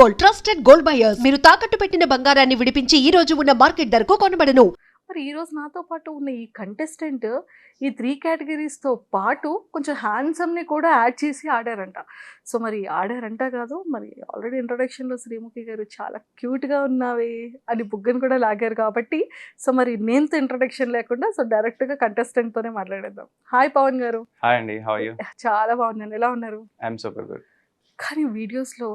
Gold, trusted gold buyers. మీరు తాకట్టు పెట్టిన బంగారాన్ని విడిపించి ఈ రోజు ఉన్న మార్కెట్ ధరకు కొనబడను. మరి ఈరోజు నాతో పాటు ఉన్న ఈ కంటెస్టెంట్ ఈ 3 కేటగిరీస్తో పాటు కొంచెం హ్యాండ్సమ్ని కూడా యాడ్ చేసి ఆడారంట. సో మరి ఆడారంట కాదు, మరి ఆల్రెడీ ఇంట్రొడక్షన్లో శ్రీముఖి గారు చాలా క్యూట్గా ఉన్నావే అని బుగ్గను కూడా లాగారు కాబట్టి, సో మరి నేమ్తో ఇంట్రొడక్షన్ లేకుండా సో డైరెక్ట్గా కంటెస్టెంట్తోనే మాట్లాడేద్దాం. హాయ్ పవన్ గారు. హాయ్ అండి, హౌ ఆర్ యు? చాలా బాగున్నాను, ఎలా ఉన్నారు? I'm super good. కానీ వీడియోస్లో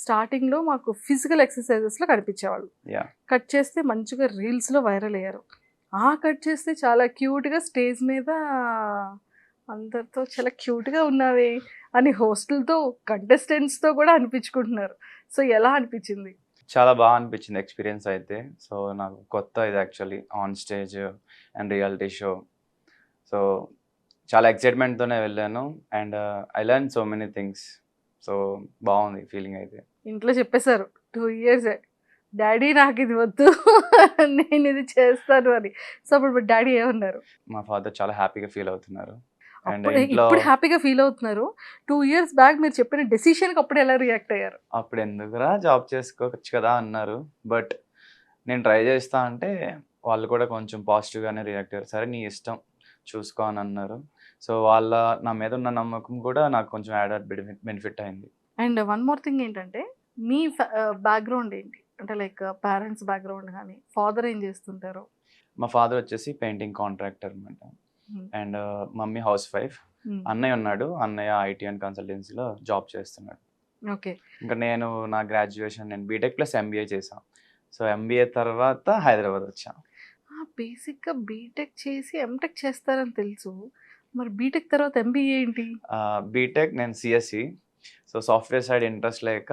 స్టార్టింగ్లో మాకు ఫిజికల్ ఎక్సర్సైజెస్లో కనిపించేవాళ్ళు, యా కట్ చేస్తే మంచిగా రీల్స్లో వైరల్ అయ్యారు. కట్ చేస్తే చాలా క్యూట్గా స్టేజ్ మీద అందరితో చాలా క్యూట్గా ఉన్నావే అని హోస్టల్తో కంటెస్టెంట్స్తో కూడా అనిపించుకుంటున్నారు. సో ఎలా అనిపించింది? చాలా బాగా అనిపించింది ఎక్స్పీరియన్స్ అయితే. సో నాకు కొత్త ఇది actually on stage and reality show. So చాలా ఎక్సైట్మెంట్తోనే వెళ్ళాను and I learn so many things. So బాగుంది ఫీలింగ్ అయితే. ఇంట్లో చెప్పేశారు 2 years డాడీ నాకు ఇది వద్దు నేను ఇది చేస్తాను అని. సో అప్పుడు డాడీ ఏమన్నారు? మా ఫాదర్ చాలా హ్యాపీగా ఫీల్ అవుతున్నారు. అండ్ అప్పుడు ఇంట్లో ఇప్పుడు హ్యాపీగా ఫీల్ అవుతున్నారు. 2 years బ్యాక్ మీరు చెప్పిన డెసిషన్కి అప్పుడు ఎలా రియాక్ట్ అయ్యారు? అప్పుడు ఎందుకురా జాబ్ చేసుకోవచ్చు కదా అన్నారు. బట్ నేను ట్రై చేస్తా అంటే వాళ్ళు కూడా కొంచెం పాజిటివ్గానే రియాక్ట్ అయ్యారు. సరే నీ ఇష్టం చూసుకో అని అన్నారు. సో వాళ్ళ నా మీద ఉన్న నమ్మకం కూడా నాకు కొంచెం యాడెడ్ బెనిఫిట్ అయింది. అండ్ వన్ మోర్ థింగ్ ఏంటంటే, మీ బ్యాక్గ్రౌండ్ ఏంటి? అంటే లైక్ పేరెంట్స్ బ్యాక్గ్రౌండ్ కానీ, ఫాదర్ ఏం చేస్తుంటారు? మా ఫాదర్ వచ్చేసి పెయింటింగ్ కాంట్రాక్టర్ అనమాట. And mummy house wife. అన్నయ్య ఉన్నాడు. అన్నయ్య ఐటీ అండ్ కన్సల్టెన్సీలో జాబ్ చేస్తున్నాడు. ఓకే. ఇంకా నేను నా గ్రాడ్యుయేషన్ నేను బీటెక్ ప్లస్ ఎంబీఏ చేశాను. సో ఎంబీఏ తర్వాత హైదరాబాద్ వచ్చాను. బేసిక్గా బీటెక్ చేసి ఎంటెక్ చేస్తారని తెలుసు, మరి బీటెక్ తర్వాత ఎంబీఏ ఏంటి? బీటెక్ నేను CSC. So software side interest లేక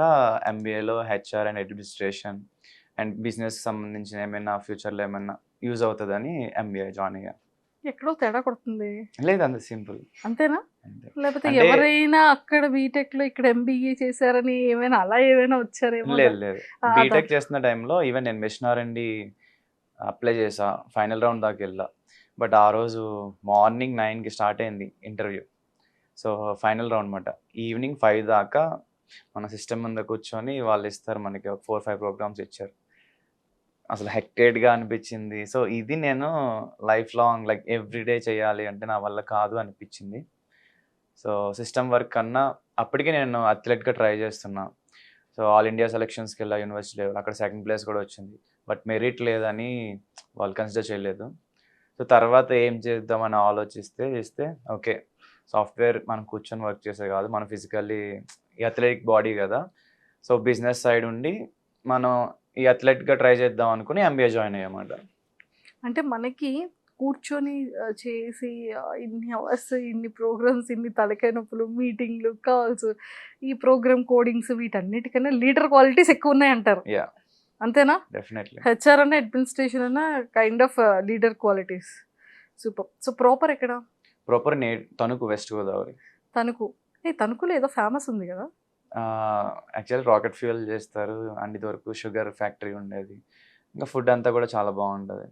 ఎంబీఏలో హెచ్ఆర్ అండ్ అడ్మినిస్ట్రేషన్ అండ్ బిజినెస్కి సంబంధించిన ఏమైనా ఫ్యూచర్లో ఏమైనా యూజ్ అవుతుందని ఎంబీఏ జాయిన్ అయ్యా. ఎక్కడో తేడా కొడుతుంది. లేదు, అంత సింపుల్. అంతేనా? అంతే. లేకపోతే అంటే- ఎవరైనా అక్కడ బీటెక్లో ఇక్కడ ఎంబీఏ చేశారని ఏమైనా అలా ఏమైనా వచ్చారేమో? లేదు లేదు, బీటెక్ చేస్తున్న టైంలో ఈవెన్ నేను మిషన్ ఆర్&డి అప్లై చేసా, ఫైనల్ రౌండ్ దాకా వెళ్ళా. బట్ ఆ రోజు మార్నింగ్ 9కి స్టార్ట్ అయింది ఇంటర్వ్యూ. సో ఫైనల్ రౌండ్ అనమాట. ఈవినింగ్ 5 దాకా మన సిస్టమ్ ముందు కూర్చొని వాళ్ళు ఇస్తారు మనకి 4-5 ప్రోగ్రామ్స్ ఇచ్చారు. అసలు హెక్టెడ్గా అనిపించింది. సో ఇది నేను లైఫ్ లాంగ్ లైక్ ఎవ్రీడే చేయాలి అంటే నా వల్ల కాదు అనిపించింది. సో సిస్టమ్ వర్క్ కన్నా అప్పటికే నేను అథ్లెట్గా ట్రై చేస్తున్నా. సో ఆల్ ఇండియా సెలెక్షన్స్కి వెళ్ళా యూనివర్సిటీ లెవెల్, అక్కడ సెకండ్ ప్లేస్ కూడా వచ్చింది. బట్ మెరిట్ లేదని వాళ్ళు కన్సిడర్ చేయలేదు. సో తర్వాత ఏం చేద్దామని ఆలోచిస్తే ఓకే, సాఫ్ట్వేర్ మనం కూర్చొని వర్క్ చేసేది కాదు, మనం ఫిజికల్లీ ఈ అథ్లెటిక్ బాడీ కదా. సో బిజినెస్ సైడ్ ఉండి మనం ఈ అథ్లెట్గా ట్రై చేద్దాం అనుకుని ఎంబీఏ జాయిన్ అయ్యామాట. అంటే మనకి కూర్చొని చేసి ఇన్ని అవర్స్, ఇన్ని ప్రోగ్రామ్స్, ఇన్ని తలకాయ నొప్పులు, మీటింగ్లు, కాల్స్, ఈ ప్రోగ్రామ్ కోడింగ్స్, వీటన్నిటికన్నా లీడర్ క్వాలిటీస్ ఎక్కువ ఉన్నాయి అంటారు. యా, అంతేనా? డెఫినెట్లీ. హెచ్ఆర్ అన్న అడ్మినిస్ట్రేషన్ అన్న kind of leader qualities. Super. So proper ఎక్కడ? Proper Tanuku, west Godavari. తణుకు. తణుకులో ఏదో ఫేమస్ ఉంది కదా? యాక్చువల్లీ రాకెట్ ఫ్యూయల్ చేస్తారు అండ్ ఇది వరకు షుగర్ ఫ్యాక్టరీ ఉండేది. ఇంకా ఫుడ్ అంతా కూడా చాలా బాగుంటుంది.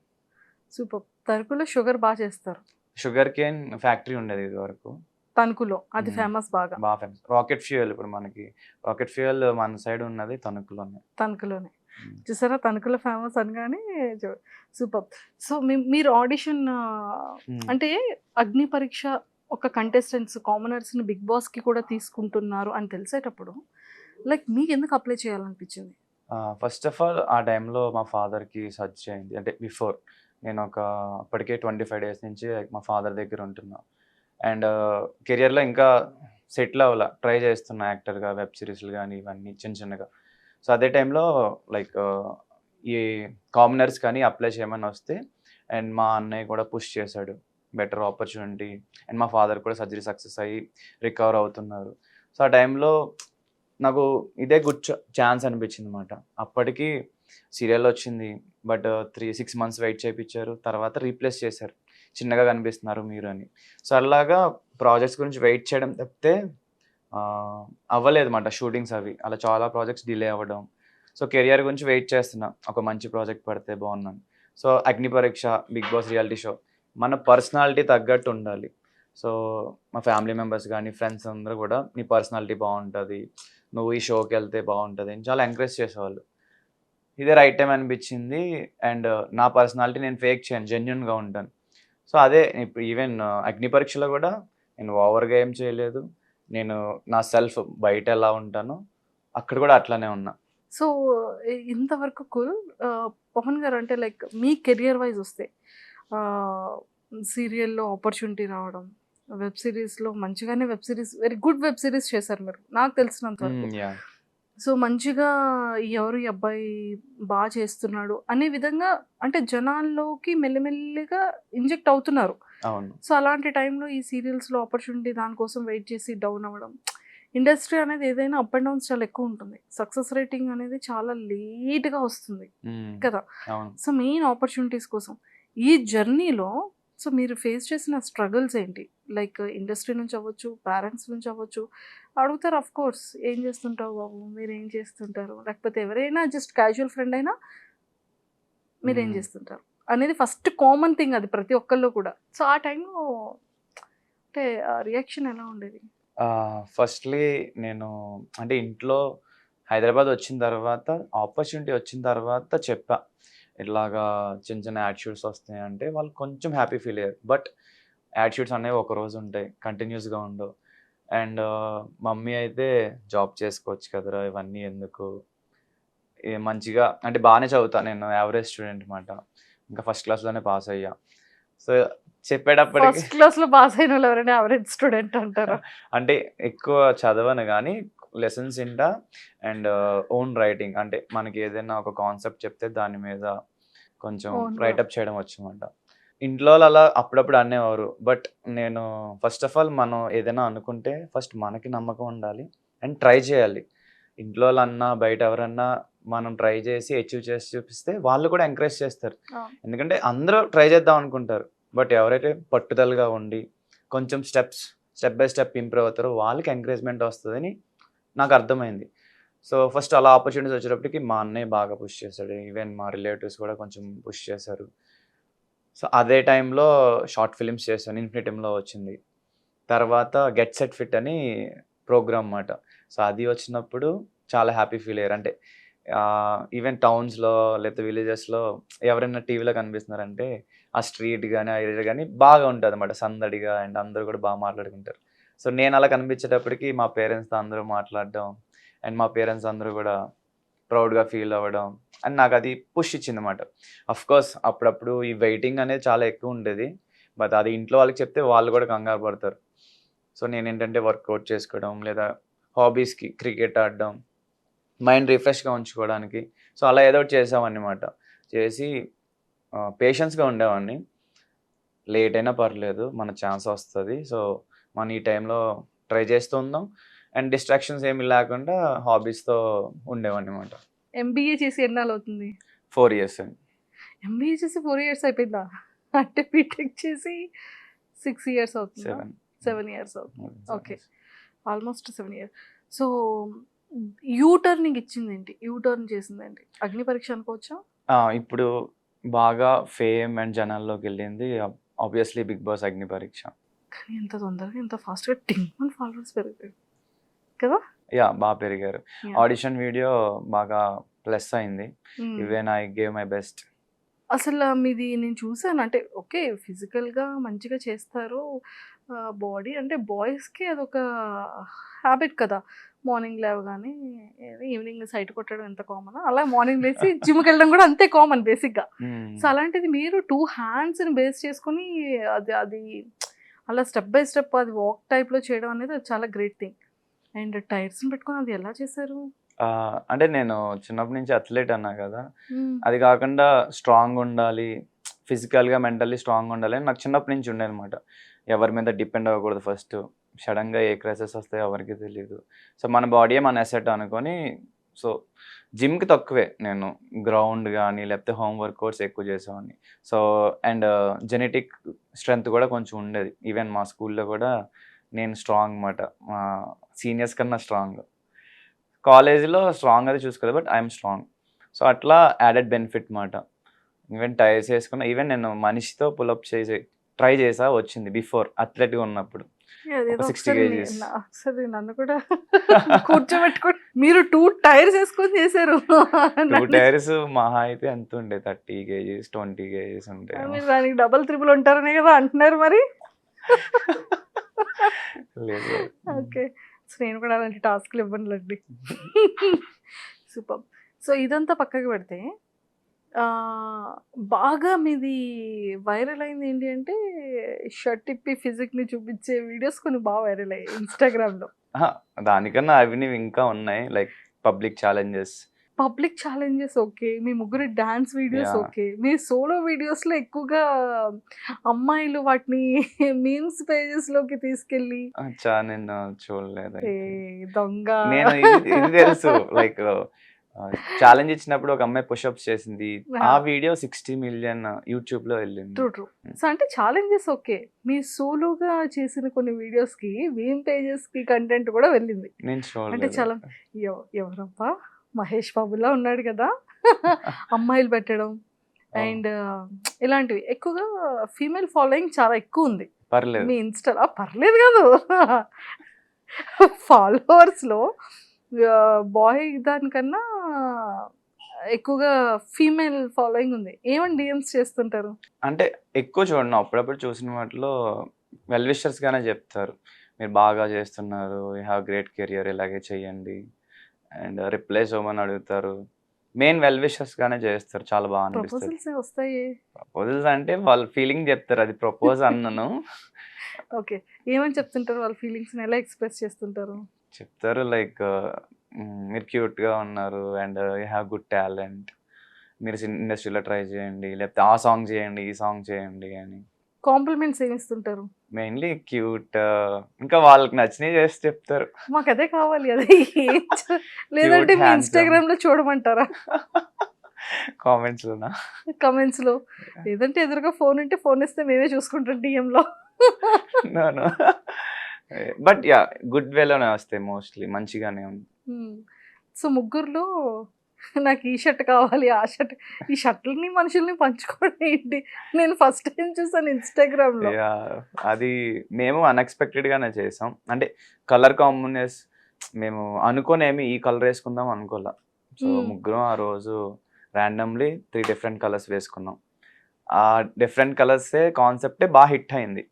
సూపర్. తణుకులో షుగర్ బాగా చేస్తారు. షుగర్ కేన్ ఫ్యాక్టరీ ఉండేది ఇది వరకు తణుకులో అది ఫేమస్ బాగా. బాగా ఫేమస్. రాకెట్ ఫ్యూయల్, ఇప్పుడు మనకి రాకెట్ ఫ్యూయల్ మన సైడ్ ఉన్నది తణుకులోనే. తణుకులోనే. చూసారా, తణుకులో ఫేమస్ అనగానే సూపర్. సో మీరు ఆడిషన్ అంటే అగ్ని పరీక్ష ఒక కంటెస్టెంట్స్ కామనర్స్ని బిగ్ బాస్కి కూడా తీసుకుంటున్నారు అని తెలిసేటప్పుడు లైక్ మీకు ఎందుకు అప్లై చేయాలనిపించింది? ఫస్ట్ ఆఫ్ ఆల్ ఆ టైంలో మా ఫాదర్కి సర్చ్ అయింది. అంటే బిఫోర్ నేను అప్పటికే 25 days నుంచి మా ఫాదర్ దగ్గర ఉంటున్నా అండ్ కెరియర్లో ఇంకా సెటిల్ అవ్వాల ట్రై చేస్తున్నా యాక్టర్గా, వెబ్ సిరీస్లు కానీ ఇవన్నీ చిన్నగా. సో అదే టైంలో లైక్ ఈ కామనర్స్ కానీ అప్లై చేయమని వస్తే అండ్ మా అన్నయ్య కూడా పుష్ చేశాడు, బెటర్ ఆపర్చునిటీ. అండ్ మా ఫాదర్ కూడా సర్జరీ సక్సెస్ అయ్యి రికవర్ అవుతున్నారు. సో ఆ టైంలో నాకు ఇదే గుడ్ ఛాన్స్ అనిపించింది అనమాట. అప్పటికి సీరియల్ వచ్చింది, బట్ 6 months వెయిట్ చేయించారు. తర్వాత రీప్లేస్ చేశారు, చిన్నగా కనిపిస్తున్నారు మీరు అని. సో అలాగా ప్రాజెక్ట్స్ గురించి వెయిట్ చేయడం తప్పితే అవ్వలేదు అన్నమాట షూటింగ్స్ అవి. అలా చాలా ప్రాజెక్ట్స్ డిలే అవ్వడం. సో కెరియర్ గురించి వెయిట్ చేస్తున్నా, ఒక మంచి ప్రాజెక్ట్ పడితే బాగున్నాను. సో అగ్ని పరీక్ష, బిగ్ బాస్ రియాలిటీ షో మన పర్సనాలిటీ తగ్గట్టు ఉండాలి. సో మా ఫ్యామిలీ మెంబర్స్ కానీ ఫ్రెండ్స్ అందరూ కూడా నీ పర్సనాలిటీ బాగుంటుంది, నువ్వు ఈ షోకి వెళ్తే బాగుంటుంది అని చాలా ఎంకరేజ్ చేసేవాళ్ళు. ఇదే రైట్ టైం అనిపించింది. అండ్ నా పర్సనాలిటీ నేను ఫేక్ చేయను, జెన్యున్గా ఉంటాను. సో అదే ఇప్పుడు ఈవెన్ అగ్ని పరీక్షలో కూడా నేను ఓవర్గా ఏం చేయలేదు. నేను నా సెల్ఫ్ బయట ఎలా ఉంటానో అక్కడ కూడా అట్లానే ఉన్నా. సో ఇంతవరకు కూల్. పవన్ గారు అంటే లైక్ మీ కెరియర్ వైజ్ వస్తే సీరియల్లో ఆపర్చునిటీ రావడం, వెబ్ సిరీస్లో మంచిగానే web series, very good web series చేశారు మీరు నాకు తెలిసినంత వరకు. యా సో మంచిగా ఎవరు ఈ అబ్బాయి బాగా చేస్తున్నాడు అనే విధంగా అంటే జనాల్లోకి మెల్లిమెల్లిగా ఇంజెక్ట్ అవుతున్నారు. అవును. సో అలాంటి టైంలో ఈ సీరియల్స్లో ఆపర్చునిటీ దానికోసం వెయిట్ చేసి డౌన్ అవ్వడం, ఇండస్ట్రీ అనేది ఏదైనా అప్ అండ్ డౌన్స్ చాలా ఎక్కువ ఉంటుంది. సక్సెస్ రేటింగ్ అనేది చాలా లేట్గా వస్తుంది కదా. అవును. సో మెయిన్ ఆపర్చునిటీస్ కోసం ఈ జర్నీలో సో మీరు ఫేస్ చేసిన స్ట్రగుల్స్ ఏంటి? లైక్ ఇండస్ట్రీ నుంచి అవ్వచ్చు, పేరెంట్స్ నుంచి అవ్వచ్చు, అడుగుతారు ఆఫ్ కోర్స్ ఏం చేస్తుంటావు బాబు, మీరు ఏం చేస్తుంటారు, లేకపోతే ఎవరైనా జస్ట్ క్యాజువల్ ఫ్రెండ్ అయినా మీరు ఏం చేస్తుంటారు అనేది ఫస్ట్ కామన్ థింగ్ అది ప్రతి ఒక్కళ్ళు కూడా. సో ఆ టైంలో అంటే రియాక్షన్ ఎలా ఉండేది? ఫస్ట్లీ నేను అంటే ఇంట్లో హైదరాబాద్ వచ్చిన తర్వాత ఆపర్చునిటీ వచ్చిన తర్వాత చెప్పా, ఇట్లాగా చిన్న చిన్న యాడ్ వస్తాయి అంటే వాళ్ళు కొంచెం హ్యాపీ ఫీల్ అయ్యారు. బట్ యాడ్ అనేవి ఒక రోజు ఉంటాయి, కంటిన్యూస్గా ఉండవు. అండ్ మమ్మీ అయితే జాబ్ చేసుకోవచ్చు కదరా, ఇవన్నీ ఎందుకు, మంచిగా అంటే బాగానే చదువుతా, నేను యావరేజ్ స్టూడెంట్ అనమాట, ఇంకా ఫస్ట్ క్లాస్లోనే పాస్ అయ్యా. సో చెప్పేటప్పటికి ఫస్ట్ క్లాస్లో పాస్ అయిన వాళ్ళు ఎవరైనా యావరేజ్ స్టూడెంట్ అంటారా? అంటే ఎక్కువ చదవను కానీ లెసన్స్ ఇంటా. అండ్ ఓన్ రైటింగ్ అంటే మనకి ఏదైనా ఒక కాన్సెప్ట్ చెప్తే దాని మీద కొంచెం రైటప్ చేయడం వచ్చనమాట. ఇంట్లో అలా అప్పుడప్పుడు అనేవారు. బట్ నేను ఫస్ట్ ఆఫ్ ఆల్ మనం ఏదైనా అనుకుంటే ఫస్ట్ మనకి నమ్మకం ఉండాలి అండ్ ట్రై చేయాలి. ఇంట్లో అన్నా బయట ఎవరన్నా మనం ట్రై చేసి అచీవ్ చేసి చూపిస్తే వాళ్ళు కూడా ఎంకరేజ్ చేస్తారు. ఎందుకంటే అందరూ ట్రై చేద్దాం అనుకుంటారు, బట్ ఎవరైతే పట్టుదలగా ఉండి కొంచెం స్టెప్ బై స్టెప్ ఇంప్రూవ్ అవుతారో వాళ్ళకి ఎంకరేజ్మెంట్ వస్తుందని నాకు అర్థమైంది. సో ఫస్ట్ అలా ఆపర్చునిటీస్ వచ్చేటప్పటికి మా అన్నయ్య బాగా పుష్ చేశాడు, ఈవెన్ మా రిలేటివ్స్ కూడా కొంచెం పుష్ చేశారు. సో అదే టైంలో షార్ట్ ఫిలిమ్స్ చేశాను, ఇన్ఫినిటీమ్లో వచ్చింది. తర్వాత గెట్ సెట్ ఫిట్ అని ప్రోగ్రామ్ అన్నమాట. సో అది వచ్చినప్పుడు చాలా హ్యాపీ ఫీల్ అయ్యారు. అంటే ఈవెన్ టౌన్స్లో లేకపోతే విలేజెస్లో ఎవరైనా టీవీలో కనిపిస్తున్నారంటే ఆ స్ట్రీట్ కానీ ఆ ఏరియా కానీ బాగా ఉంటుంది అన్నమాట, సందడిగా, అండ్ అందరూ కూడా బాగా మాట్లాడుకుంటారు. సో నేను అలా కనిపించేటప్పటికి మా పేరెంట్స్తో అందరూ మాట్లాడడం అండ్ మా పేరెంట్స్ అందరూ కూడా ప్రౌడ్గా ఫీల్ అవ్వడం అండ్ నాకు అది పుష్ ఇచ్చింది అన్నమాట. అఫ్కోర్స్ అప్పుడప్పుడు ఈ వెయిటింగ్ అనేది చాలా ఎక్కువ ఉండేది, బట్ అది ఇంట్లో వాళ్ళకి చెప్తే వాళ్ళు కూడా కంగారు పడతారు. సో నేను ఏంటంటే వర్కౌట్ చేసుకోవడం లేదా హాబీస్కి క్రికెట్ ఆడడం, మైండ్ రిఫ్రెష్గా ఉంచుకోవడానికి, సో అలా ఏదో ఒకటి చేసామన్నమాట. చేసి పేషెన్స్గా ఉండేవాడిని. లేట్ అయినా పర్లేదు, మన ఛాన్స్ వస్తుంది, సో మనం ఈ టైంలో ట్రై చేస్తూ ఉందాం అండ్ డిస్ట్రాక్షన్స్ ఏమి లేకుండా హాబీస్తో ఉండేవాడిని అనమాట. ఎంబీఏ చేసి ఎన్నాళ్ళు అవుతుంది? 4 years అండి. ఎంబీఏ చేసి 4 years అయిపోయిందా? అంటే బీటెక్ చేసి 6 years అవుతుంది, 7 years అవుతుంది. Okay, almost 7 years. సో యూటర్నింగ్ ఇచ్చింది ఏంటి, యూటర్న్ చేసింది ఏంటి? అగ్ని పరీక్ష అనుకోవచ్చా? ఇప్పుడు బాగా ఫేమ్ అండ్ జనాల్లోకి వెళ్ళింది ఆబ్వియస్లీ బిగ్ బాస్ అగ్ని పరీక్ష. కానీ ఎంత తొందరగా ఎంత ఫాస్ట్గా 10 ఫాలోవర్స్ పెరిగారు కదా. యా బాగా పెరిగారు. ఆడిషన్ వీడియో బాగా ప్లస్ అయింది. Even I gave my best. అసలు మీది నేను చూసాను, అంటే ఓకే ఫిజికల్గా మంచిగా చేస్తారు, బాడీ అంటే బాయ్స్కి అదొక హ్యాబిట్ కదా, మార్నింగ్ లేవగానే ఈవినింగ్ సైట్ కొట్టడం ఎంత కామన్, అలా మార్నింగ్ లేచి జిమ్కి వెళ్ళడం కూడా అంతే కామన్ బేసిక్గా. సో అలాంటిది మీరు 2 handsని బేస్ చేసుకొని అది అలా స్టెప్ బై స్టెప్ అది వాక్ టైప్లో చేయడం అనేది చాలా గ్రేట్ థింగ్. అండ్ టైర్స్ని పెట్టుకొని అది ఎలా చేశారు? అంటే నేను చిన్నప్పటి నుంచి అథ్లెట్ అన్నా కదా, అది కాకుండా స్ట్రాంగ్ ఉండాలి, ఫిజికల్గా మెంటల్లీ స్ట్రాంగ్ ఉండాలి అని నాకు చిన్నప్పటి నుంచి ఉండే అనమాట. ఎవరి మీద డిపెండ్ అవ్వకూడదు, ఫస్ట్ సడన్గా ఏ క్రైసిస్ వస్తాయో ఎవరికి తెలియదు. సో మన బాడీయే మన అసెట్ అనుకొని, సో జిమ్కి తక్కువే, నేను గ్రౌండ్ కానీ లేకపోతే హోమ్ వర్కౌట్స్ ఎక్కువ చేసేవాడిని. సో అండ్ జెనెటిక్ స్ట్రెంగ్త్ కూడా కొంచెం ఉండేది. ఈవెన్ మా స్కూల్లో కూడా నేను స్ట్రాంగ్ అన్నమాట, మా సీనియర్స్ కన్నా స్ట్రాంగ్. కాలేజీలో స్ట్రాంగ్ అది చూసుకోలేదు, బట్ ఐఎమ్ స్ట్రాంగ్. సో అట్లా యాడెడ్ బెనిఫిట్ మాట. ఈవెన్ టైర్స్ వేసుకున్నా, ఈవెన్ నేను మనిషితో పుల్అప్ చేసి ట్రై చేసా, వచ్చింది బిఫోర్ అథ్లెట్గా ఉన్నప్పుడు. 60 kgs. నన్ను కూడా కూర్చోబెట్టుకుని మీరు 2 టైర్స్ వేసుకొని చేశారు. 2 టైర్స్ మహా అయితే ఎంత ఉండే 30 కేజీస్ 20 కేజీస్ ఉంటాయి. మీరు దానికి డబుల్ త్రిబుల్ ఉంటారనే కదా అంటున్నారు మరి. లేదు. ఓకే. సో నేను కూడా అలాంటి టాస్క్లు ఇవ్వనులేండి. సూపర్. సో ఇదంతా పక్కకు పెడితే బాగా మీది వైరల్ అయింది ఏంటి అంటే షర్ట్ ఇప్పి ఫిజిక్ని చూపించే వీడియోస్ కొన్ని బాగా వైరల్ అయ్యాయి ఇన్స్టాగ్రామ్లో. దానికన్నా అవి ఇంకా ఉన్నాయి, like public challenges. Public challenges okay, మీ ముగ్గురి డాన్స్ వీడియోస్ Yeah. ఓకే, మీ సోలో వీడియోస్లో ఎక్కువగా అమ్మాయిలు వాటిని మీమ్స్ పేజెస్లోకి తీసుకెళ్ళి నేను చూడలేదు. ఏ దొంగ నేను ఇది తెలుసు, లైక్ ఛాలెంజ్ ఇచ్చినప్పుడు ఒక అమ్మాయి పుషప్స్ చేసింది, ఆ వీడియో 60 మిలియన్ యూట్యూబ్ లో వెళ్ళింది. ట్రూ. సో అంటే ఛాలెంజెస్ ఓకే, మీ సోలోగా చేసిన కొన్ని వీడియోస్కి మీమ్ పేజెస్కి కంటెంట్ కూడా వెళ్ళింది. నేను అంటే చాలా చూడలేదు. ఎవరబ్బా మహేష్ బాబులా ఉన్నాడు కదా అమ్మాయిలు పెట్టడం అండ్ ఇలాంటివి ఎక్కువగా ఫీమేల్ ఫాలోయింగ్ చాలా ఎక్కువ ఉంది పర్లేదు. మీ ఇన్స్టాలో. పర్లేదు కాదు, ఫాలోవర్స్లో బాయ్ దానికన్నా ఎక్కువగా ఫీమేల్ ఫాలోయింగ్ ఉంది. ఏమని డిఎమ్స్ చేస్తుంటారు? అంటే ఎక్కువ చూడను, అప్పుడప్పుడు చూసిన వాటిలో వెల్ విషర్స్ గానే చెప్తారు, మీరు బాగా చేస్తున్నారు, యూ హ్యావ్ గ్రేట్ కెరియర్, ఇలాగే చెయ్యండి అండ్ రిప్లేస్ అవ్వమని అడుగుతారు. మెయిన్ వెల్ విషర్స్ గానే చేస్తారు, చాలా బాగా అనిపిస్తుంది. ప్రపోజల్స్ వస్తాయి. ప్రపోజల్స్ అంటే వాళ్ళ ఫీలింగ్ చెప్తారు, అది ప్రపోజ్ అన్నను. ఓకే, ఏమని చెప్తుంటారు? వాళ్ళ ఫీలింగ్స్ని ఎలా ఎక్స్ప్రెస్ చేస్తుంటారు? చెప్తారు లైక్ మీరు క్యూట్గా ఉన్నారు and you have good talent, మీరు ఇండస్ట్రీలో ట్రై చేయండి, లేకపోతే ఆ సాంగ్ చేయండి, ఈ సాంగ్ చేయండి అని. కాంప్లిమెంట్స్ ఏమి ఇస్తుంటారు? మెయిన్లీ క్యూట్, ఇంకా వాళ్ళకి నచ్చినవి చేసి చెప్తారు. మాకు అదే కావాలి, అదే లేదంటే మీ handsome. ఇన్స్టాగ్రామ్ లో చూడమంటారా? కామెంట్స్ లోనా? కమెంట్స్ లో, లేదంటే ఎదురుగా ఫోన్ ఉంటే ఫోన్ ఇస్తే మేమే చూసుకుంటాం DM లో. బట్ యా, గుడ్ వేలోనే వస్తాయి మోస్ట్లీ, మంచిగానే ఉంది. సో ముగ్గురులో నాకు ఈ షర్ట్ కావాలి, ఆ షర్ట్, ఈ షర్ట్లని మనుషుల్ని పంచుకోవడం ఏంటి? నేను ఫస్ట్ టైం చూసాను ఇన్స్టాగ్రామ్ లో. యా, అది మేము అన్ఎక్స్పెక్టెడ్ గానే చేసాం. అంటే కలర్ కాంబినేషన్ మేము అనుకోనేమి ఈ కలర్ వేసుకుందాం అనుకోలే. సో ముగ్గురం ఆ రోజు ర్యాండమ్లీ 3 డిఫరెంట్ కలర్స్ వేసుకున్నాం. ఆ డిఫరెంట్ కలర్సే కాన్సెప్టే బాగా హిట్ అయింది.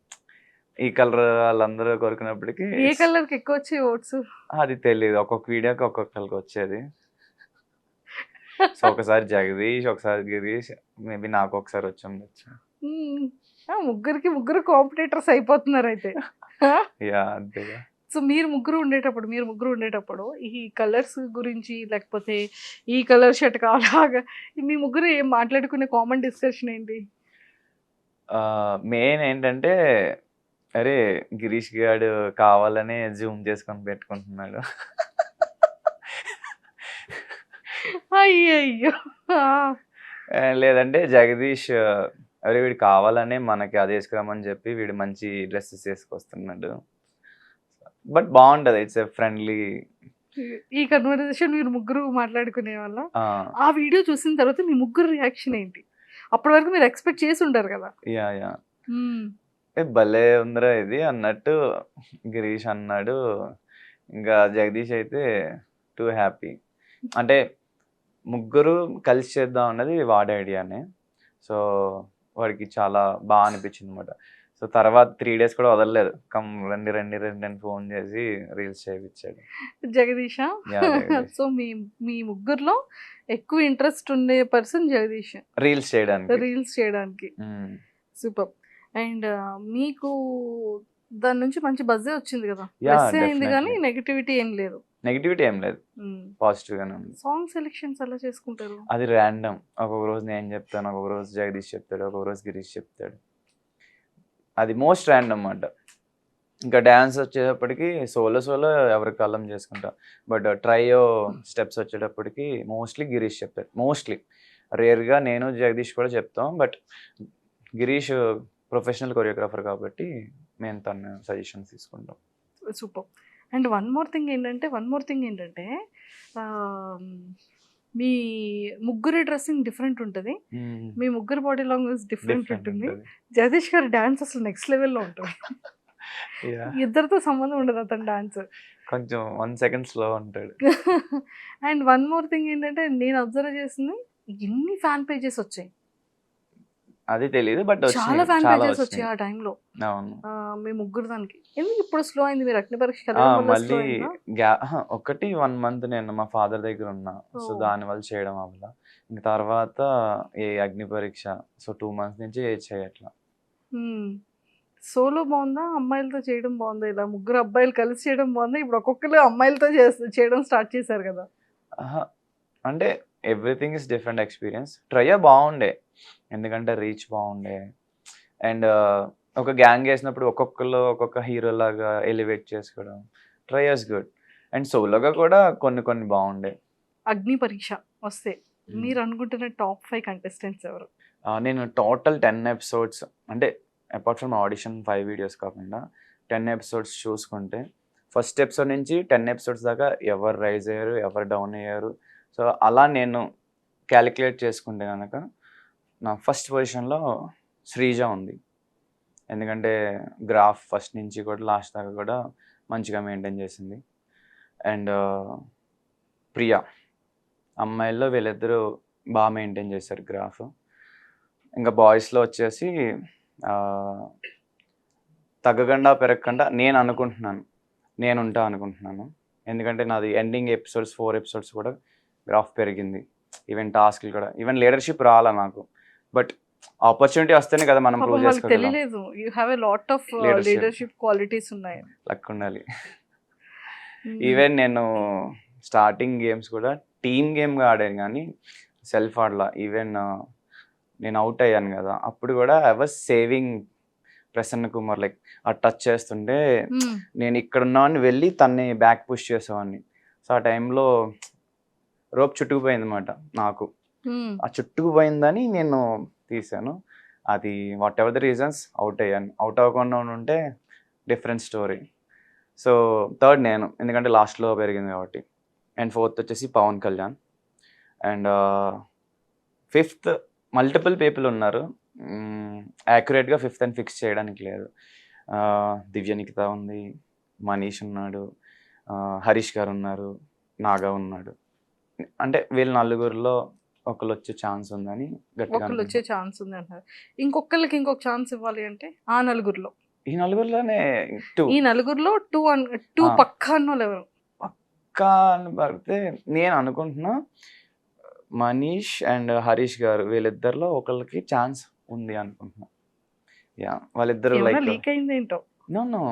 ఈ కలర్ వాళ్ళందరూ కోరుకున్నప్పటికీ ఏ కలర్ కి ఎక్కువ వచ్చాయి ఓట్స్? అది తెలియదు, ఒక్కొక్క వీడియోకి ఒక్కొక్కరికి వచ్చేది. సో ఒకసారి జగదీష్, ఒకసారి గిరీష్, మేబీ నాకు ఒకసారి వచ్చి ఉండొచ్చు. ముగ్గురికి ముగ్గురు కాంపిటేటర్స్ అయిపోతున్నారు అయితే. యా అంతేగా. సో మీరు ముగ్గురు ఉండేటప్పుడు ఈ కలర్స్ గురించి, లేకపోతే ఈ కలర్ షర్ట్ కావాలా, మీ ముగ్గురు ఏం మాట్లాడుకునే కామన్ డిస్కషన్ ఏంటి? మెయిన్ ఏంటంటే, అరే గిరీష్ గాడు కావాలనే జూమ్ చేసుకొని పెట్టుకుంటున్నాడు. అయ్యయ్యో. లేదంటే జగదీష్, అరే వీడు కావాలనే మనకి అది వేసుకురామని చెప్పి వీడు మంచి డ్రెస్సెస్ వేసుకొస్తున్నాడు. బట్ బాగుంటది, ఇట్స్ ఎ ఫ్రెండ్లీ. ఈ కన్వర్సేషన్ మీరు ముగ్గురు మాట్లాడుకునే వాళ్ళ? ఆ వీడియో చూసిన తర్వాత మీ ముగ్గురు రియాక్షన్ ఏంటి? అప్పటి వరకు మీరు ఎక్స్పెక్ట్ చేసి ఉంటారు కదా. యా యా, భలే ఉందిరా ఇది అన్నట్టు గిరీష్ అన్నాడు. ఇంకా జగదీష్ అయితే టూ హ్యాపీ. అంటే ముగ్గురు కలిసి చేద్దాం అన్నది వాడి ఐడియానే. సో వాడికి చాలా బాగా అనిపించింది అనమాట. సో తర్వాత 3 days కూడా వదలలేదు, రండి రండి రండి అని ఫోన్ చేసి రీల్స్ చేయించాడు జగదీషా. సో మీ ముగ్గురులో ఎక్కువ ఇంట్రెస్ట్ ఉండే పర్సన్ జగదీష్ రీల్స్ చేయడానికి. సూపర్. అండ్ మీకు దాని నుంచి మంచి బజ్జే వచ్చింది కదా, ప్లస్ అయింది కానీ నెగటివిటీ ఏం లేదు. పాజిటివ్ గానే ఉంది. సాంగ్ సెలెక్షన్స్ ఎలా చేసుకుంటారు? అది ర్యాండమ్, ఒక్కొక్క రోజు నేను చెప్తాను, ఒక్కొక్క రోజు జగదీష్ చెప్తాడు, ఒక్కొక్క రోజు గిరీష్ చెప్తాడు. అది మోస్ట్ ర్యాండమ్ అన్నమాట. ఇంకా డ్యాన్స్ వచ్చేటప్పటికి సోలో ఎవరి కాలం చేసుకుంటా. బట్ ట్రైయో స్టెప్స్ వచ్చేటప్పటికి మోస్ట్లీ గిరీష్ చెప్తాడు. మోస్ట్లీ, రేర్గా నేను జగదీష్ కూడా చెప్తాం. బట్ గిరీష్ ప్రొఫెషనల్ కొరియోగ్రాఫర్ కాబట్టి మేము తన సజెషన్స్ తీసుకుంటాం. Super. And one more thing ఏంటంటే మీ ముగ్గురి డ్రెస్సింగ్ డిఫరెంట్ ఉంటుంది, మీ ముగ్గురు బాడీ లాంగ్వేజ్ డిఫరెంట్ ఉంటుంది. జగదీష్ గారి డాన్స్ అసలు నెక్స్ట్ లెవెల్లో ఉంటుంది. Yeah. ఇద్దరితో సంబంధం ఉండదు అతని డాన్స్. కొంచెం 1 సెకండ్ స్లో ఉంటాడు. అండ్ వన్ మోర్ థింగ్ ఏంటంటే నేను అబ్జర్వ్ చేసింది ఎన్ని ఫ్యాన్ పేజెస్ వచ్చాయి. అది తెలీదు బట్ చాలా వచ్చినాయి. ఫ్యాన్ చాలా పేజెస్ వచ్చాయి వచ్చినాయి. ఆ టైంలో. అవును. మీ ముగ్గురు దానికి ఎందుకు ఇప్పుడు స్లో అయింది? మీరు అగ్ని పరీక్షకి వెళ్ళడం వల్ల స్లో మళ్ళీ అయిందా? ఒకటి 1 మంత్ నేను మా ఫాదర్ దగ్గర ఉన్నా. సో ఓ. దానివల్ల చేయడం అవ్వల. ఇంక తర్వాత ఏ అగ్ని పరీక్ష. సో 2 మంత్స్ నుంచి ఏది చేయట్లా. సోలో బాగుందా? అమ్మాయిలతో చేయడం బాగుందా? ఇలా ముగ్గురు అబ్బాయిలు కలిసి చేయడం బాగుందా? ఇప్పుడు ఒక్కొక్కరు అమ్మాయిలతో చేయడం స్టార్ట్ చేశారు కదా. ఆహా! అంటే ఎవ్రీథింగ్ ఇస్ డిఫరెంట్ ఎక్స్‌పీరియన్స్. ట్రైయే బావుండే. ఎందుకంటే రీచ్ బావుండే. అండ్ ఒక గ్యాంగ్ ఏసినప్పుడు ఒక్కొక్కళ్ళు ఒక్కొక్క హీరోలాగా ఎలివేట్ చేసుకోవడం. Try was good. అండ్ సోలోగా కూడా కొన్ని కొన్ని బావుండే. అగ్ని పరీక్ష వస్తే మీరు అనుకుంటున్న టాప్ 5 కంటెస్టెంట్స్ ఎవరు? నేను టోటల్ 10 ఎపిసోడ్స్ అంటే అపార్ట్ ఫ్రమ్ ఆడిషన్ 5 వీడియోస్ కాకుండా 10 ఎపిసోడ్స్ చూసుకుంటే ఫస్ట్ ఎపిసోడ్ నుంచి 10 ఎపిసోడ్స్ దాకా ఎవరు రైజ్ అయ్యారు, ఎవరు డౌన్ అయ్యారు. సో అలా నేను క్యాలిక్యులేట్ చేసుకుంటే కనుక నా ఫస్ట్ పొజిషన్‌లో శ్రీజ ఉంది. ఎందుకంటే గ్రాఫ్ ఫస్ట్ నుంచి కూడా లాస్ట్ దాకా కూడా మంచిగా మెయింటైన్ చేసింది. అండ్ ప్రియా. అమ్మాయిల్లో వీళ్ళిద్దరూ బాగా మెయింటైన్ చేశారు గ్రాఫ్. ఇంకా బాయ్స్‌లో వచ్చేసి తగ్గకుండా పెరగకుండా నేను అనుకుంటున్నాను. నేనుంటా అనుకుంటున్నాను. ఎందుకంటే నాది ఎండింగ్ ఎపిసోడ్స్ 4 ఎపిసోడ్స్ కూడా గ్రాఫ్ పెరిగింది. ఈవెన్ టాస్క్‌లు కూడా. ఈవెన్ లీడర్‌షిప్ రాలా నాకు. బట్ ఆపర్చునిటీ వస్తేనే కదా మనం పాపం ప్రూవ్ వాళ్ళకి చేసుకోగలం. తెలియలేదు. You have a lot of Leadership. Leadership qualities ఉన్నాయి. లక్ ఉండాలి. ఈవెన్ నేను స్టార్టింగ్ గేమ్స్ కూడా టీమ్ గేమ్‌గా ఆడాను కానీ సెల్ఫ్ ఆడలా. ఈవెన్ నేను అవుట్ అయ్యాను కదా! అప్పుడు కూడా I was saving Prasanna Kumar. Like ఆ టచ్ చేస్తుంటే నేను ఇక్కడ ఉన్నామని వెళ్ళి తన్ని బ్యాక్ పుష్ చేసేవాడిని. సో ఆ టైంలో రోప్ చుట్టుకుపోయిందన్నమాట నాకు. ఆ చుట్టుకుపోయిందని నేను తీసాను. అది what ever the reasons out అయ్యాను. అవుట్ అవ్వకుండా ఉంటే డిఫరెంట్ స్టోరీ. సో థర్డ్ నేను. ఎందుకంటే లాస్ట్‌లో పెరిగింది కాబట్టి. అండ్ ఫోర్త్ వచ్చేసి Pavan Kalyan. And fifth multiple people ఉన్నారు. యాక్యురేట్‌గా ఫిఫ్త్ అని ఫిక్స్ చేయడానికి లేదు. దివ్య నిఖిత ఉంది, మనీష్ ఉన్నాడు, హరీష్ గారు ఉన్నారు, నాగా ఉన్నాడు. అంటే వీళ్ళ నలుగురిలో ఒకళ్ళు వచ్చే ఛాన్స్ ఉందని గట్టిగా ఒకళ్ళు వచ్చే ఛాన్స్ ఉంది అంటారు. ఇంకొకళ్ళకి ఇంకొక ఛాన్స్ ఇవ్వాలి అంటే ఆ నలుగురిలో ఈ నలుగురిలోనే 2 ఈ నలుగురిలో 2 పక్కా అన్నోళ్ళు ఎవరు? పక్కా అని పడితే నేను అనుకుంటున్నా మనీష్ అండ్ హరీష్ గారు వీళ్ళిద్దరిలో ఒకళ్ళకి ఛాన్స్ ఉంది అనుకుంటున్నా. యా వాళ్ళిద్దరు ఏమైనా లైక్ లీక్ అయింది ఏంటో. నో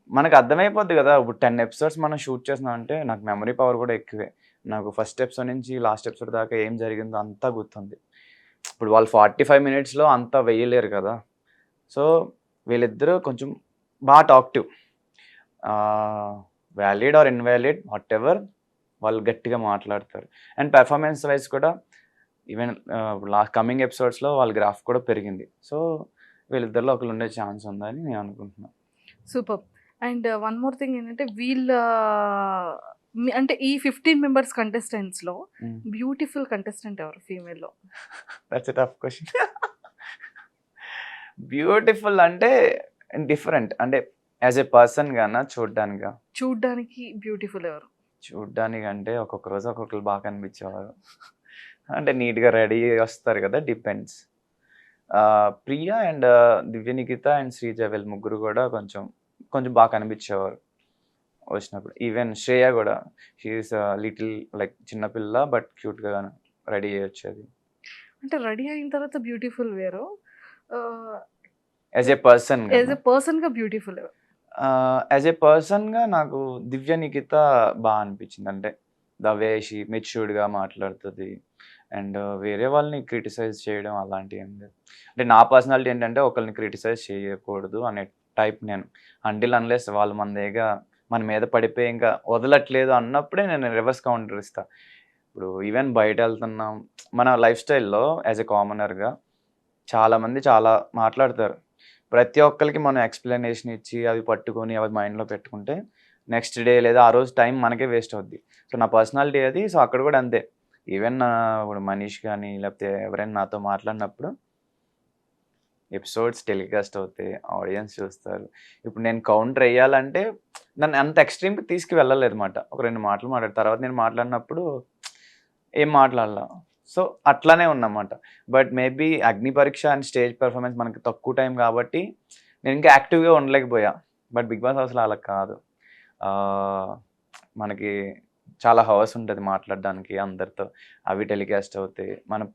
మనకు అర్థమైపోద్ది కదా. ఇప్పుడు 10 ఎపిసోడ్స్ మనం షూట్ చేస్తున్నాం అంటే నాకు మెమరీ పవర్ కూడా ఎక్కువే. నాకు ఫస్ట్ ఎపిసోడ్ నుంచి లాస్ట్ ఎపిసోడ్ దాకా ఏం జరిగిందో అంతా గుర్తుంది. ఇప్పుడు వాళ్ళు 45 మినిట్స్‌లో అంతా వేయలేరు కదా. సో వీళ్ళిద్దరూ కొంచెం బాగా talkative. Valid or invalid whatever వాళ్ళు గట్టిగా మాట్లాడతారు. అండ్ పెర్ఫార్మెన్స్ వైజ్ కూడా ఈవెన్ కమింగ్ ఎపిసోడ్స్‌లో వాళ్ళ గ్రాఫ్ కూడా పెరిగింది. సో వీళ్ళిద్దరిలో ఒకళ్ళు ఉండే ఛాన్స్ ఉందని నేను అనుకుంటున్నాను. Super. And one more thing ఏంటంటే వీళ్ళ అంటే ఈ 15 మెంబర్స్ కంటెస్టెంట్స్‌లో బ్యూటిఫుల్ కంటెస్టెంట్ ఎవరు ఫీమేల్‌లో? That's a tough question. Beautiful అంటే డిఫరెంట్. అంటే యాజ్ ఎ పర్సన్ గానా చూడ్డానికా? చూడ్డానికి బ్యూటిఫుల్ ఎవరు? చూడ్డానికి అంటే ఒక్కొక్క రోజు ఒక్కొక్కరు బాగా కనిపించేవారు. అంటే నీట్‌గా రెడీ వస్తారు కదా. Depends. Priya and Divya Nikhita and Sreeja వీళ్ళు ముగ్గురు కూడా కొంచెం బాగా కనిపించేవారు వచ్చినప్పుడు. ఈవెన్ శ్రేయ కూడా షీ ఈస్ లిటిల్ లైక్ చిన్నపిల్ల బట్ క్యూట్‌గా రెడీ అయ్యి వచ్చేది. అంటే రెడీ అయిన తర్వాత బ్యూటిఫుల్ వేరు. As a person as a పర్సన్‌గా బ్యూటిఫుల్ ఎవరు? యాజ్ ఎ పర్సన్‌గా నాకు దివ్య నిఖిత బాగా అనిపించింది. అంటే ద వే షీ మెచ్యూర్డ్‌గా మాట్లాడుతుంది. అండ్ వేరే వాళ్ళని క్రిటిసైజ్ చేయడం అలాంటివి ఏం లేదు. అంటే నా పర్సనాలిటీ ఏంటంటే ఒకరిని క్రిటిసైజ్ చేయకూడదు అనే టైప్ నేను. అంటిల్ అన్లెస్ వాళ్ళు మన మీద పడిపోయి ఇంకా వదలట్లేదు అన్నప్పుడే నేను రివర్స్ కౌంటర్ ఇస్తా. ఇప్పుడు ఈవెన్ బయట వెళ్తున్నాం మన లైఫ్ స్టైల్‌లో యాజ్ ఎ కామనర్‌గా చాలామంది చాలా మాట్లాడతారు. ప్రతి ఒక్కరికి మనం ఎక్స్‌ప్లనేషన్ ఇచ్చి అవి పట్టుకొని అవి మైండ్‌లో పెట్టుకుంటే నెక్స్ట్ డే లేదా ఆ రోజు టైం మనకే వేస్ట్ అవుద్ది. సో నా పర్సనాలిటీ అది. సో అక్కడ కూడా అంతే. ఈవెన్ ఇప్పుడు మనీష్ కానీ లేకపోతే ఎవరైనా నాతో మాట్లాడినప్పుడు ఎపిసోడ్స్ టెలికాస్ట్ అవుతాయి, ఆడియన్స్ చూస్తారు. ఇప్పుడు నేను కౌంటర్ వేయాలంటే నన్ను అంత ఎక్స్ట్రీమ్కి తీసుకువెళ్ళలేదు మాట. ఒక 2 మాటలు మాట్లాడిన తర్వాత నేను మాట్లాడినప్పుడు ఏం మాట్లాడలా. సో అట్లానే ఉన్నమాట. బట్ మేబీ అగ్ని పరీక్ష అండ్ స్టేజ్ పెర్ఫార్మెన్స్ మనకి తక్కువ టైం కాబట్టి నేను ఇంకా యాక్టివ్గా ఉండలేకపోయా. బట్ బిగ్ బాస్ హౌస్లో అలా కాదు. మనకి చాలా హవర్స్ ఉంటుంది మాట్లాడడానికి అందరితో. అవి టెలికాస్ట్ అవుతాయి. మనం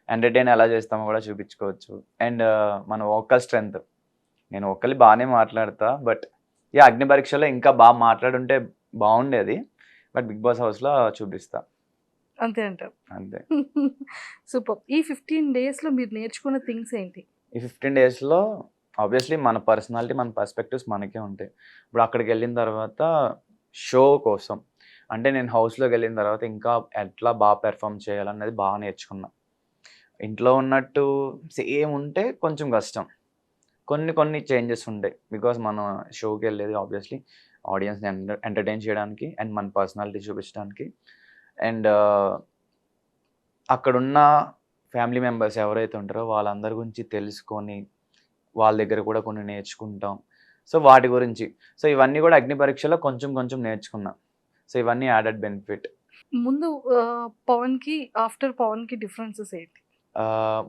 ఎంటర్టైన్ ఎలా చేస్తామో కూడా చూపించుకోవచ్చు. అండ్ మన వోకల్ స్ట్రెంత్, నేను వోకల్ బాగానే మాట్లాడతా. బట్ అగ్ని పరీక్షలో ఇంకా బాగా మాట్లాడుంటే బాగుండేది. బట్ బిగ్ బాస్ హౌస్లో చూపిస్తా అంతే అంటారు. అంతే. సూపర్. ఈ 15 డేస్లో మీరు నేర్చుకున్న థింగ్స్ ఏంటి? ఈ 15 డేస్లో ఆబ్వియస్లీ మన పర్సనాలిటీ, మన పర్స్పెక్టివ్స్ మనకే ఉంటాయి. ఇప్పుడు అక్కడికి వెళ్ళిన తర్వాత షో కోసం అంటే నేను హౌస్లోకి వెళ్ళిన తర్వాత ఇంకా ఎట్లా బాగా పెర్ఫామ్ చేయాలన్నది బాగా నేర్చుకున్నా. ఇంట్లో ఉన్నట్టు సేమ్ ఉంటే కొంచెం కష్టం. కొన్ని చేంజెస్ ఉంటాయి. బికాజ్ మనం షోకి వెళ్ళేది ఆబ్వియస్లీ ఆడియన్స్ని ఎంటర్టైన్ చేయడానికి అండ్ మన పర్సనాలిటీ చూపించడానికి. అండ్ అక్కడున్న ఫ్యామిలీ మెంబర్స్ ఎవరైతే ఉంటారో వాళ్ళందరి గురించి తెలుసుకొని వాళ్ళ దగ్గర కూడా కొన్ని నేర్చుకుంటాం. సో వాటి గురించి ఇవన్నీ కూడా అగ్ని పరీక్షలో కొంచెం నేర్చుకున్నా. సో ఇవన్నీ యాడెడ్ బెనిఫిట్. ముందు పవన్కి ఆఫ్టర్ పవన్కి డిఫరెన్సెస్ ఏంటి?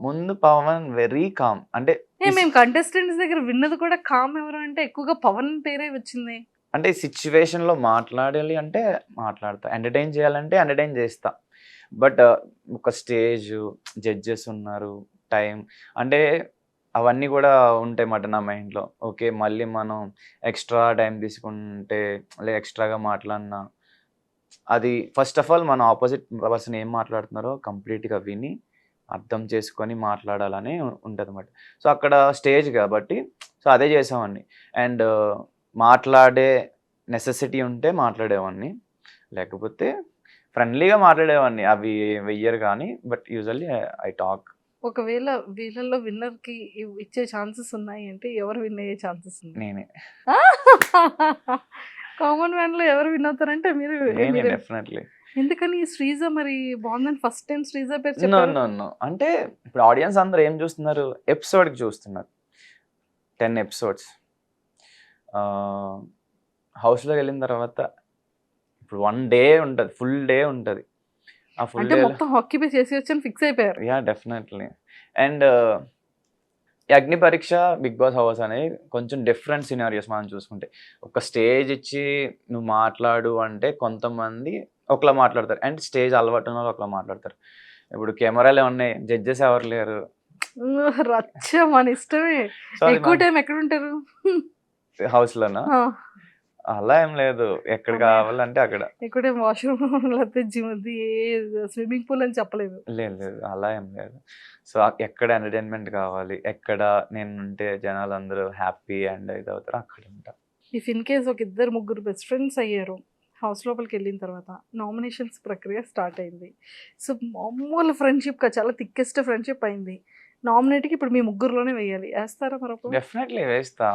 ముందు పవన్ వెరీ కామ్. అంటే మేము కంటెస్టెంట్స్ దగ్గర విన్నది కూడా కామ్ ఎవరు అంటే ఎక్కువగా పవన్ పేరే వచ్చింది. అంటే సిచ్యువేషన్లో మాట్లాడాలి అంటే మాట్లాడతా, ఎంటర్టైన్ చేయాలంటే ఎంటర్టైన్ చేస్తా. బట్ ఒక స్టేజ్, జడ్జెస్ ఉన్నారు, టైం అంటే అవన్నీ కూడా ఉంటాయి మాట నా మైండ్లో. ఓకే మళ్ళీ మనం ఎక్స్ట్రా టైం తీసుకుంటే ఎక్స్ట్రాగా మాట్లాడినా అది ఫస్ట్ ఆఫ్ ఆల్ మన ఆపోజిట్ పర్సన్ ఏం మాట్లాడుతున్నారో కంప్లీట్గా విని అర్థం చేసుకొని మాట్లాడాలని ఉంటుంది అన్నమాట. సో అక్కడ స్టేజ్ కాబట్టి అదే చేసామండి. అండ్ మాట్లాడే నెసెసిటీ ఉంటే మాట్లాడేవాడిని, లేకపోతే ఫ్రెండ్లీగా మాట్లాడేవాడిని. అవి వెయ్యరు కానీ బట్ యూజువల్లీ ఐ టాక్. ఒకవేళ వీళ్ళల్లో విన్నర్కి ఇచ్చే ఛాన్సెస్ ఉన్నాయి అంటే ఎవరు విన్ అయ్యే ఛాన్సెస్ ఉన్నాయి? నేనే. కామన్ మ్యాన్లో ఎవరు విన్ అవుతారంటే మీరు. డెఫినెట్లీ. ఎందుకని శ్రీజ మరి బాగుందని ఫస్ట్ టైం శ్రీజ పేరు నో చెప్పారు? నో నో అంటే ఇప్పుడు ఆడియన్స్ అందరూ ఏం చూస్తున్నారు, ఎపిసోడ్కి చూస్తున్నారు. 10 ఎపిసోడ్స్ హౌస్లోకి వెళ్ళిన తర్వాత ఇప్పుడు 1 డే ఉంటుంది, ఫుల్ డే ఉంటుంది. ఆ ఫుల్ అంటే డే మొత్తం ఆక్యుపై చేసి వచ్చి ఫిక్స్ అయిపోయారు. డెఫినెట్లీ. అండ్ ఈ అగ్ని పరీక్ష, బిగ్ బాస్ హౌస్ అనేది కొంచెం డిఫరెంట్ సినారియోస్ మనం చూసుకుంటే. ఒక స్టేజ్ ఇచ్చి నువ్వు మాట్లాడు అంటే కొంతమంది ఒకలా మాట్లాడతారు అండ్ స్టేజ్ అలవాటు ఉన్న వాళ్ళు ఒకలా మాట్లాడతారు. ఇప్పుడు కెమెరాలు ఉన్నాయి, జడ్జెస్ ఎవరు లేరు. రచ్చ మన ఇష్టమే. సో అది ఎక్కువ టైం ఎక్కడ ఉంటారు? హౌస్లోనా అలా ఏం లేదు, ఎక్కడ కావాలంటే అక్కడ. ఎక్కువ టైం వాష్రూమ్ లేకపోతే జిమ్, స్విమ్మింగ్ పూల్ అని చెప్పలేదు. లేదు అలా ఏం లేదు. సో ఎక్కడ ఎంటర్టైన్మెంట్ కావాలి, ఎక్కడ నేను ఉంటే జనాలు అందరూ హ్యాపీ అండ్ ఇది అవుతారు అక్కడ ఉంటా. ఇఫ్ ఇన్ కేస్ ఒక 2-3 బెస్ట్ ఫ్రెండ్స్ అయ్యారు, హౌస్ లోపలికి వెళ్ళిన తర్వాత నామినేషన్స్ ప్రక్రియ స్టార్ట్ అయింది. సో మామూలు ఫ్రెండ్షిప్ చాలా థిక్కెస్ట్ ఫ్రెండ్షిప్ అయింది. నామినేట్కి ఇప్పుడు మీ ముగ్గురులోనే వేయాలి, వేస్తారా మరొక? డెఫినెట్లీ వేస్తా.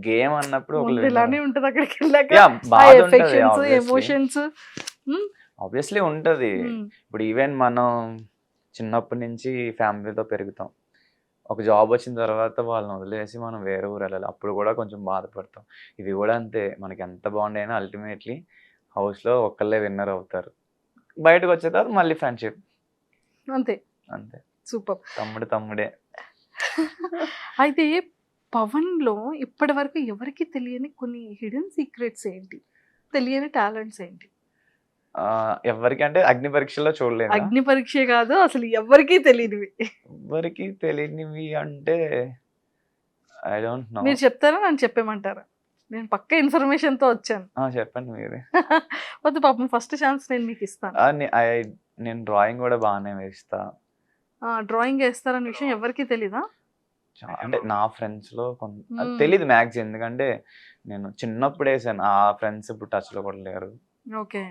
గేమ్ అన్నప్పుడు ఇలానే ఉంటుంది అక్కడికి వెళ్ళాక. ఎమోషన్స్ ఆబ్వియస్లీ ఉంటుంది. ఇప్పుడు ఈవెన్ మనం చిన్నప్పటి నుంచి ఫ్యామిలీతో పెరుగుతాం. ఒక జాబ్ వచ్చిన తర్వాత వాళ్ళని వదిలేసి మనం వేరే ఊరు వెళ్ళాలి, అప్పుడు కూడా కొంచెం బాధపడతాం. ఇది కూడా అంతే, మనకి ఎంత బాగుండైనా అల్టిమేట్లీ హౌస్లో ఒక్కళ్ళే విన్నర్ అవుతారు. బయటకు వచ్చే తర్వాత మళ్ళీ ఫ్రెండ్షిప్ అంతే. సూపర్. తమ్ముడే. అయితే పవన్లో ఇప్పటి వరకు ఎవరికి తెలియని కొన్ని హిడెన్ సీక్రెట్స్ ఏంటి, తెలియని టాలెంట్స్ ఏంటి? ఎవరికి అంటే అగ్ని పరీక్షలో చూడలేదు. అగ్ని పరీక్షే కాదు, అసలు ఎవరికి తెలియనివి. ఎవరికి తెలియనివి అంటే ఐ డోంట్ నో. మీరు చెప్తారా, నన్ను చెప్పేమంటారా? నేను పక్క ఇన్ఫర్మేషన్తో వచ్చాను. చెప్పండి మీరే. వద్దు పాపం, ఫస్ట్ ఛాన్స్ నేను మీకు ఇస్తాను. నేను డ్రాయింగ్ కూడా బాగానే వేస్తా. డ్రాయింగ్ వేస్తారన్న విషయం ఎవరికి తెలీదా? అంటే నా ఫ్రెండ్స్లో తెలీదు మ్యాక్స్, ఎందుకంటే నేను చిన్నప్పుడు వేసాను. ఆ ఫ్రెండ్స్ ఇప్పుడు టచ్లో కూడా లేరు. ఓకే.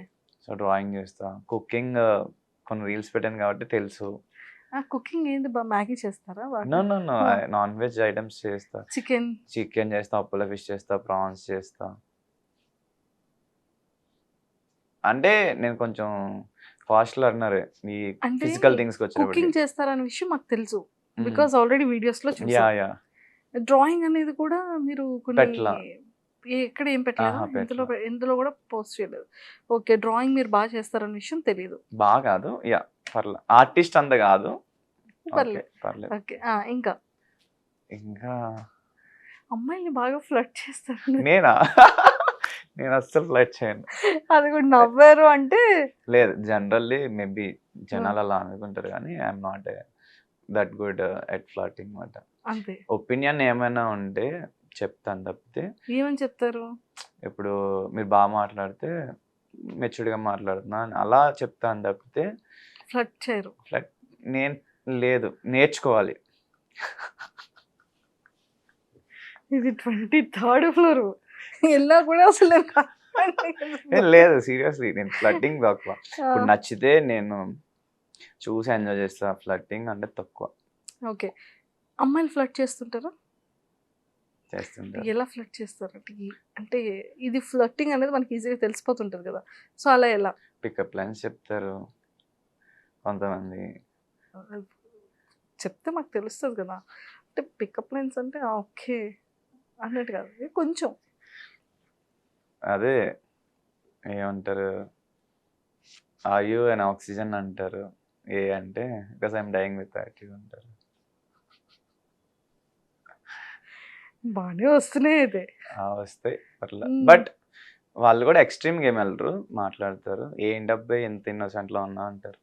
సో డ్రాయింగ్ చేస్తా, కుకింగ్ కొన్ని రీల్స్ పెట్టాను కాబట్టి తెలుసు. కుకింగ్ ఏంటి, మ్యాగీ చేస్తారా? నో నాన్ వెజ్ ఐటమ్స్ చేస్తా. చికెన్ చేస్తా, అప్పుల ఫిష్ చేస్తా, ప్రాన్స్ చేస్తా. అంటే నేను కొంచెం ఫాస్ట్ లెర్నర్ ఈ ఫిజికల్ థింగ్స్ కుకింగ్ చేస్తారన్న విషయం మాకు తెలుసు, బికాస్ ఆల్రెడీ వీడియోస్లో యా చూసాం. యా డ్రాయింగ్ అనేది కూడా మీరు కొన్ని పెట్టలా. ఎక్కడ ఏం పెట్టలేదా? ఆహా, ఇందులో పెట్టలా. ఇందులో కూడా పోస్ట్ చేయలేదు. ఓకే, డ్రాయింగ్ మీరు బాగా చేస్తారన్న విషయం తెలియదు. బాగా కాదు, యా పర్లే, ఆర్టిస్ట్ అంత కాదు. ఓకే పర్లేదు. పర్లేదు. ఓకే, ఇంకా ఇంకా అమ్మాయిల్ని బాగా ఫ్లర్ట్ చేస్తారు. నేనా? నేను అస్సలు ఫ్లైట్ చేయను. అది కూడా నవ్వారు అంటే లేదు, జనరల్లీ మేబీ జనాలు అలా అనుకుంటారు కానీ I'm not that good at flirting అనమాట. అంతే. ఒపీనియన్ ఏమైనా ఉంటే చెప్తాను తప్పితే, ఏమని చెప్తారు? ఇప్పుడు మీరు బాగా మాట్లాడితే మెచ్యూర్డ్గా మాట్లాడుతున్నా అని అలా చెప్తాను తప్పితే ఫ్లర్ట్ చేయరు. ఫ్లట్ నేను లేదు, నేర్చుకోవాలి. ఇది 23rd ఫ్లోర్ ఎలా కూడా అసలు లేదు సీరియస్లీ, నేను ఫ్లట్టింగ్ తక్కువ. ఇప్పుడు నచ్చితే నేను చూసి ఎంజాయ్ చేస్తా, ఫ్లట్టింగ్ అంటే తక్కువ ఓకే. అమ్మాయిలు ఫ్లర్ట్ చేస్తుంటారా? చేస్తుంటారు. ఎలా ఫ్లర్ట్ చేస్తారు అంటే ఇది ఫ్లర్టింగ్ అనేది మనకి ఈజీగా తెలిసిపోతుంటది కదా, సో అలా ఎలా? పికప్ లైన్స్ చెప్తారు కొంతమంది. చెప్తే మాకు తెలుస్తుంది కదా, అంటే పికప్ లైన్స్ అంటే ఓకే అన్నట్టు కాదు, ఇది కొంచెం అదే ఏమంటారు, ఆర్ యూ అండ్ ఆక్సిజన్ అంటారు. ఏ అంటే because I'm dying with attitude అంటారు. బాగానే వస్తున్నాయి అయితే. వస్తాయి పర్లే, మ్మ్. బట్ వాళ్ళు కూడా ఎక్స్ట్రీమ్గా ఏమి వెళ్ళరు, మాట్లాడతారు. ఏంటబ్బాయి ఎంత ఇన్నోసెంట్లో ఉన్నా అంటారు.